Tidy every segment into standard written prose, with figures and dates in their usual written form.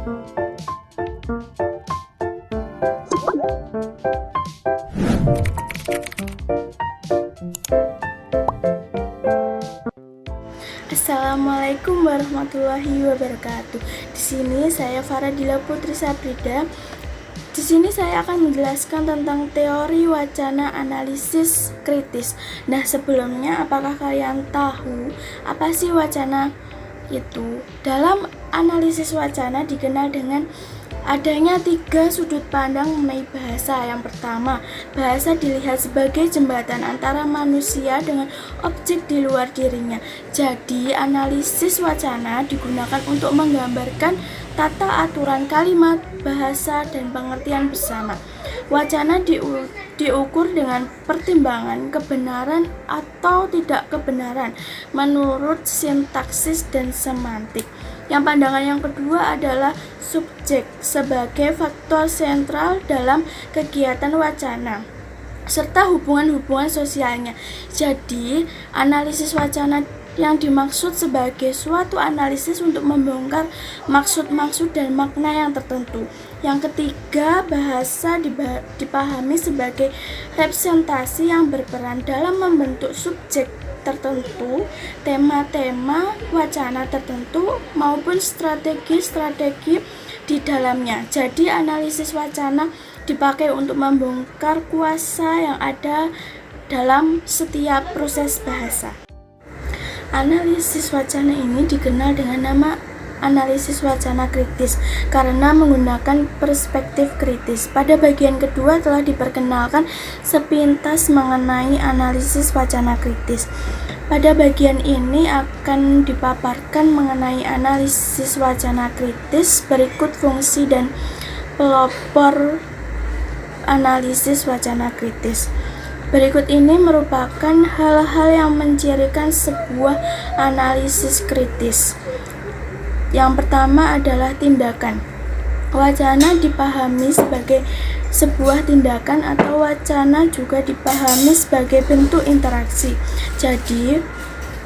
Assalamualaikum warahmatullahi wabarakatuh. Di sini saya Faradila Putri Sabrida. Di sini saya akan menjelaskan tentang teori wacana analisis kritis. Nah, sebelumnya apakah kalian tahu apa sih wacana itu? Dalam analisis wacana dikenal dengan adanya 3 sudut pandang mengenai bahasa. Yang pertama, bahasa dilihat sebagai jembatan antara manusia dengan objek di luar dirinya. Jadi, analisis wacana digunakan untuk menggambarkan tata aturan kalimat, bahasa, dan pengertian bersama. Wacana diukur dengan pertimbangan kebenaran atau tidak kebenaran menurut sintaksis dan semantik. Yang pandangan yang kedua adalah subjek sebagai faktor sentral dalam kegiatan wacana serta hubungan-hubungan sosialnya. Jadi, analisis wacana yang dimaksud sebagai suatu analisis untuk membongkar maksud-maksud dan makna yang tertentu. Yang ketiga, bahasa dipahami sebagai representasi yang berperan dalam membentuk subjek tertentu, tema-tema wacana tertentu, maupun strategi-strategi di dalamnya. Jadi, analisis wacana dipakai untuk membongkar kuasa yang ada dalam setiap proses bahasa. Analisis wacana ini dikenal dengan nama analisis wacana kritis karena menggunakan perspektif kritis. Pada bagian kedua telah diperkenalkan sepintas mengenai analisis wacana kritis. Pada bagian ini akan dipaparkan mengenai analisis wacana kritis. Berikut fungsi dan pelopor analisis wacana kritis. Berikut ini merupakan hal-hal yang mencirikan sebuah analisis kritis. Yang pertama adalah tindakan. Wacana dipahami sebagai sebuah tindakan atau wacana juga dipahami sebagai bentuk interaksi. Jadi,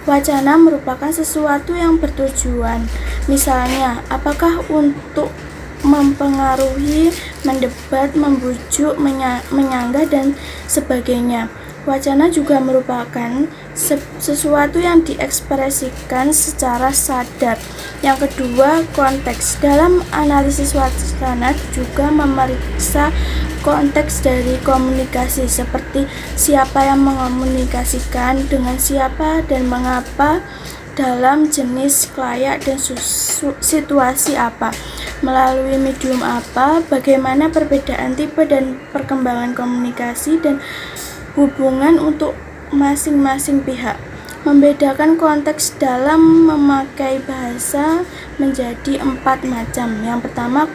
wacana merupakan sesuatu yang bertujuan. Misalnya, apakah untuk mempengaruhi, mendebat, membujuk, menyanggah, dan sebagainya. Wacana juga merupakan sesuatu yang diekspresikan secara sadar. Yang kedua, konteks. Dalam analisis wacana juga memeriksa konteks dari komunikasi, seperti siapa yang mengomunikasikan, dengan siapa, dan mengapa, dalam jenis, layak, dan situasi apa, melalui medium apa, bagaimana perbedaan tipe dan perkembangan komunikasi, dan hubungan untuk masing-masing pihak. Membedakan konteks dalam memakai bahasa menjadi 4 macam. Yang pertama,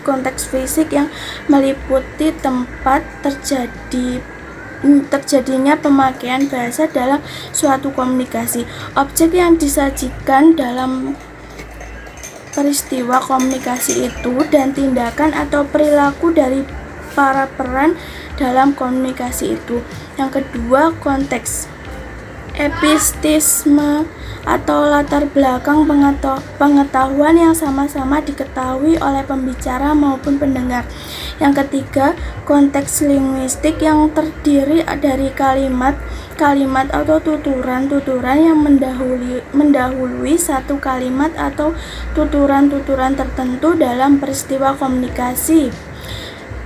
konteks fisik yang meliputi tempat terjadinya pemakaian bahasa dalam suatu komunikasi, objek yang disajikan dalam peristiwa komunikasi itu, dan tindakan atau perilaku dari para peran dalam komunikasi itu. Yang kedua, konteks epistisme atau latar belakang pengetahuan yang sama-sama diketahui oleh pembicara maupun pendengar. Yang ketiga, konteks linguistik yang terdiri dari kalimat atau tuturan yang mendahului satu kalimat atau tuturan tertentu dalam peristiwa komunikasi.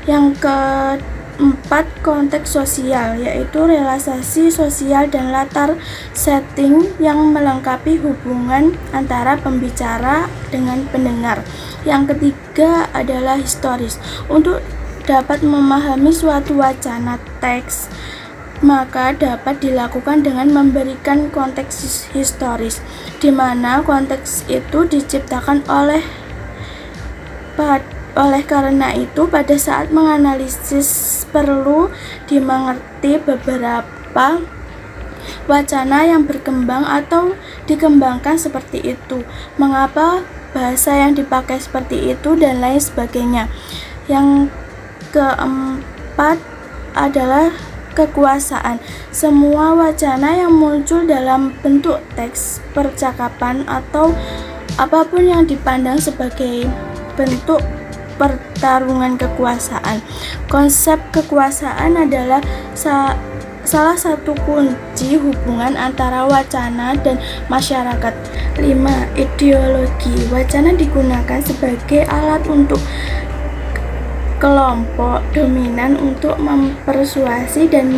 Yang keempat, konteks sosial, yaitu realisasi sosial dan latar setting yang melengkapi hubungan antara pembicara dengan pendengar. Yang ketiga adalah historis. Untuk dapat memahami suatu wacana teks, maka dapat dilakukan dengan memberikan konteks historis, di mana konteks itu diciptakan oleh karena itu, pada saat menganalisis perlu dimengerti beberapa wacana yang berkembang atau dikembangkan seperti itu, mengapa bahasa yang dipakai seperti itu, dan lain sebagainya. Yang keempat adalah kekuasaan. Semua wacana yang muncul dalam bentuk teks, percakapan, atau apapun yang dipandang sebagai bentuk pertarungan kekuasaan. Konsep kekuasaan adalah salah satu kunci hubungan antara wacana dan masyarakat. 5. Ideologi. Wacana digunakan sebagai alat untuk kelompok dominan untuk mempersuasi dan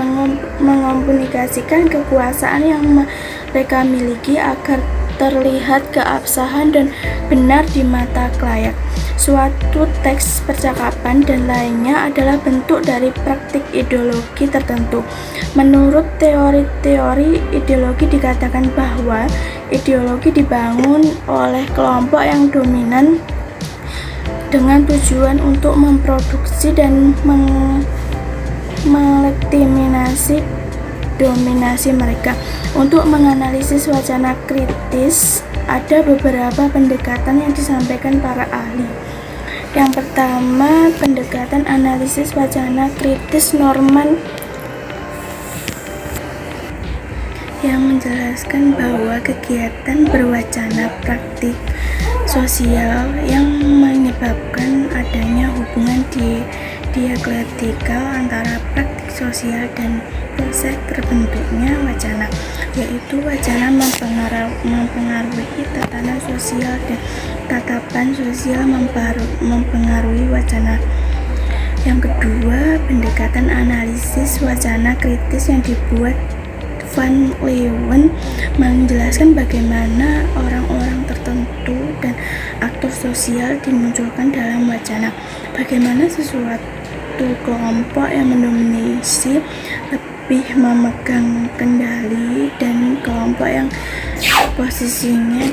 mengomunikasikan kekuasaan yang mereka miliki agar terlihat keabsahan dan benar di mata klien. Suatu teks percakapan dan lainnya adalah bentuk dari praktik ideologi tertentu. Menurut teori-teori ideologi dikatakan bahwa ideologi dibangun oleh kelompok yang dominan dengan tujuan untuk memproduksi dan melegitimasi dominasi mereka. Untuk menganalisis wacana kritis, ada beberapa pendekatan yang disampaikan para ahli. Yang pertama, pendekatan analisis wacana kritis Norman yang menjelaskan bahwa kegiatan berwacana praktik sosial yang menyebabkan adanya hubungan dialektikal antara praktik sosial dan proses terbentuknya wacana, yaitu wacana mempengaruhi tatanan sosial dan tatapan sosial mempengaruhi wacana. Yang kedua, pendekatan analisis wacana kritis yang dibuat Van Leeuwen menjelaskan bagaimana orang-orang tertentu dan aktor sosial dimunculkan dalam wacana, bagaimana sesuatu kelompok yang mendominasi lebih memegang kendali dan kelompok yang posisinya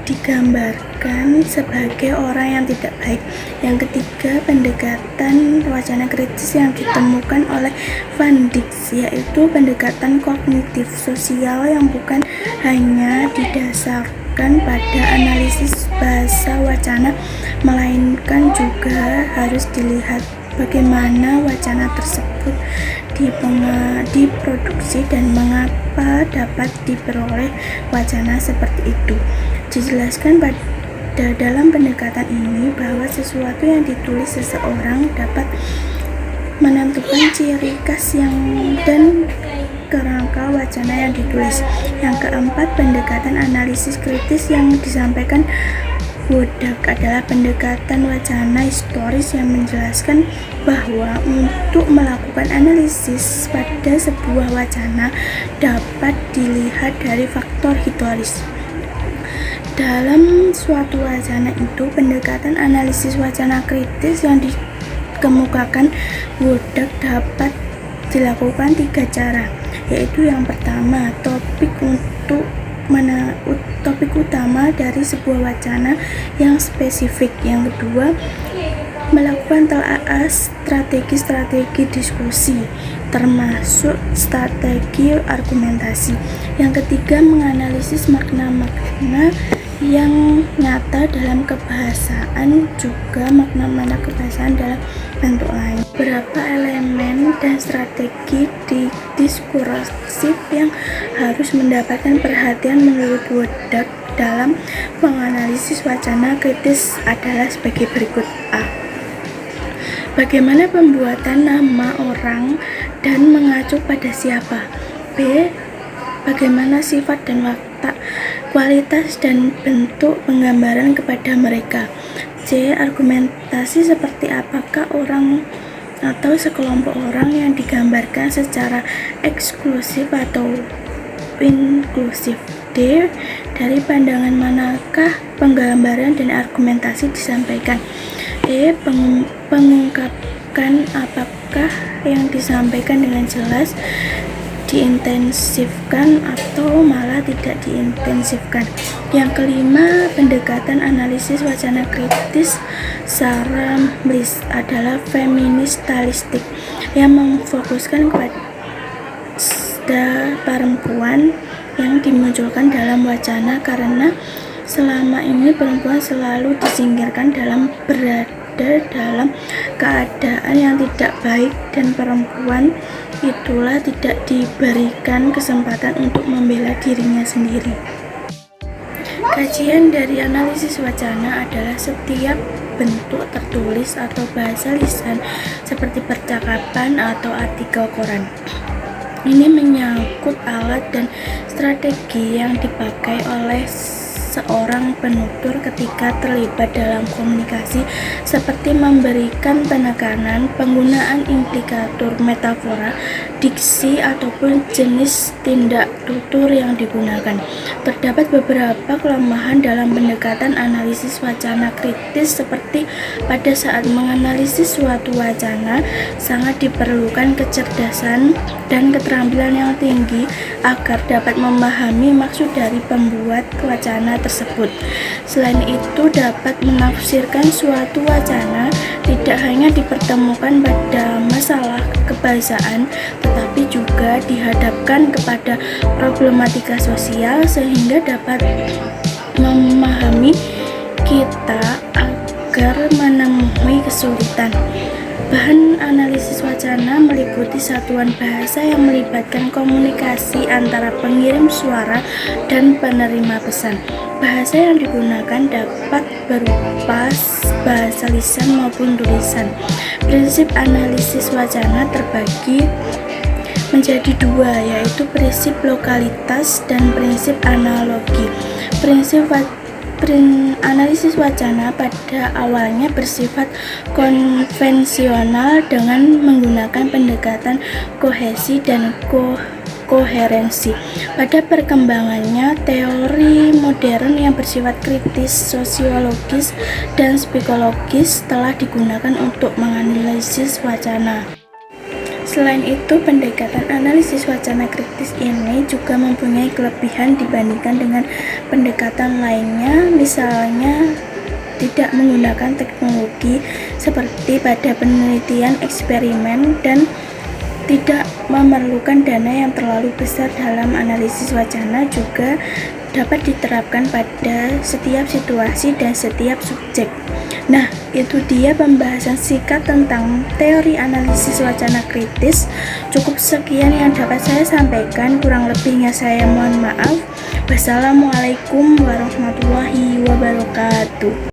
digambarkan sebagai orang yang tidak baik. Yang ketiga, pendekatan wacana kritis yang ditemukan oleh Van Dijk, yaitu pendekatan kognitif sosial yang bukan hanya didasarkan pada analisis bahasa wacana, melainkan juga harus dilihat bagaimana wacana tersebut diproduksi dan mengapa dapat diperoleh wacana seperti itu. Dijelaskan pada dalam pendekatan ini bahwa sesuatu yang ditulis seseorang dapat menentukan ciri khas dan kerangka wacana yang ditulis. Yang keempat, pendekatan analisis kritis yang disampaikan Wodak adalah pendekatan wacana historis yang menjelaskan bahwa untuk melakukan analisis pada sebuah wacana dapat dilihat dari faktor historis. Dalam suatu wacana itu, pendekatan analisis wacana kritis yang dikemukakan Wodak dapat dilakukan 3 cara, yaitu yang pertama, topik utama dari sebuah wacana yang spesifik. Yang kedua, melakukan telaah strategi diskusi, termasuk strategi argumentasi. Yang ketiga, menganalisis makna-makna yang nyata dalam kebahasaan, juga makna-makna kebahasaan dalam bentuk lain. Beberapa elemen dan strategi diskursif yang harus mendapatkan perhatian menurut Wodak dalam menganalisis wacana kritis adalah sebagai berikut. A. Bagaimana pembuatan nama orang dan mengacu pada siapa. B. Bagaimana sifat dan watak, kualitas dan bentuk penggambaran kepada mereka. C. Argumentasi seperti apakah orang atau sekelompok orang yang digambarkan secara eksklusif atau inklusif. D. Dari pandangan manakah penggambaran dan argumentasi disampaikan. E. Pengungkapkan apakah yang disampaikan dengan jelas, diintensifkan atau malah tidak diintensifkan. Yang kelima, pendekatan analisis wacana kritis secara Bliss adalah feministalistik yang memfokuskan kepada perempuan yang dimunculkan dalam wacana, karena selama ini perempuan selalu disingkirkan berada dalam keadaan yang tidak baik, dan perempuan itulah tidak diberikan kesempatan untuk membela dirinya sendiri. Kajian dari analisis wacana adalah setiap bentuk tertulis atau bahasa lisan seperti percakapan atau artikel koran. Ini menyangkut alat dan strategi yang dipakai oleh seorang penutur ketika terlibat dalam komunikasi, seperti memberikan penekanan, penggunaan implikator, metafora, diksi, ataupun jenis tindak tutur yang digunakan. Terdapat beberapa kelemahan dalam pendekatan analisis wacana kritis, seperti pada saat menganalisis suatu wacana sangat diperlukan kecerdasan dan keterampilan yang tinggi agar dapat memahami maksud dari pembuat wacana tersebut. Selain itu, dapat menafsirkan suatu wacana tidak hanya dipertemukan pada masalah kebahasaan, tetapi juga dihadapkan kepada problematika sosial sehingga dapat memahami kita agar menemui kesulitan. Bahan analisis wacana meliputi satuan bahasa yang melibatkan komunikasi antara pengirim suara dan penerima pesan. Bahasa yang digunakan dapat berupa bahasa lisan maupun tulisan. Prinsip analisis wacana terbagi menjadi dua, yaitu prinsip lokalitas dan prinsip analogi. Analisis wacana pada awalnya bersifat konvensional dengan menggunakan pendekatan kohesi dan koherensi. Pada perkembangannya, teori modern yang bersifat kritis, sosiologis, dan psikologis telah digunakan untuk menganalisis wacana. Selain itu, pendekatan analisis wacana kritis ini juga mempunyai kelebihan dibandingkan dengan pendekatan lainnya, misalnya tidak menggunakan teknologi seperti pada penelitian eksperimen dan tidak memerlukan dana yang terlalu besar dalam analisis wacana, juga dapat diterapkan pada setiap situasi dan setiap subjek. Nah, itu dia pembahasan singkat tentang teori analisis wacana kritis. Cukup sekian yang dapat saya sampaikan, kurang lebihnya saya mohon maaf. Wassalamualaikum warahmatullahi wabarakatuh.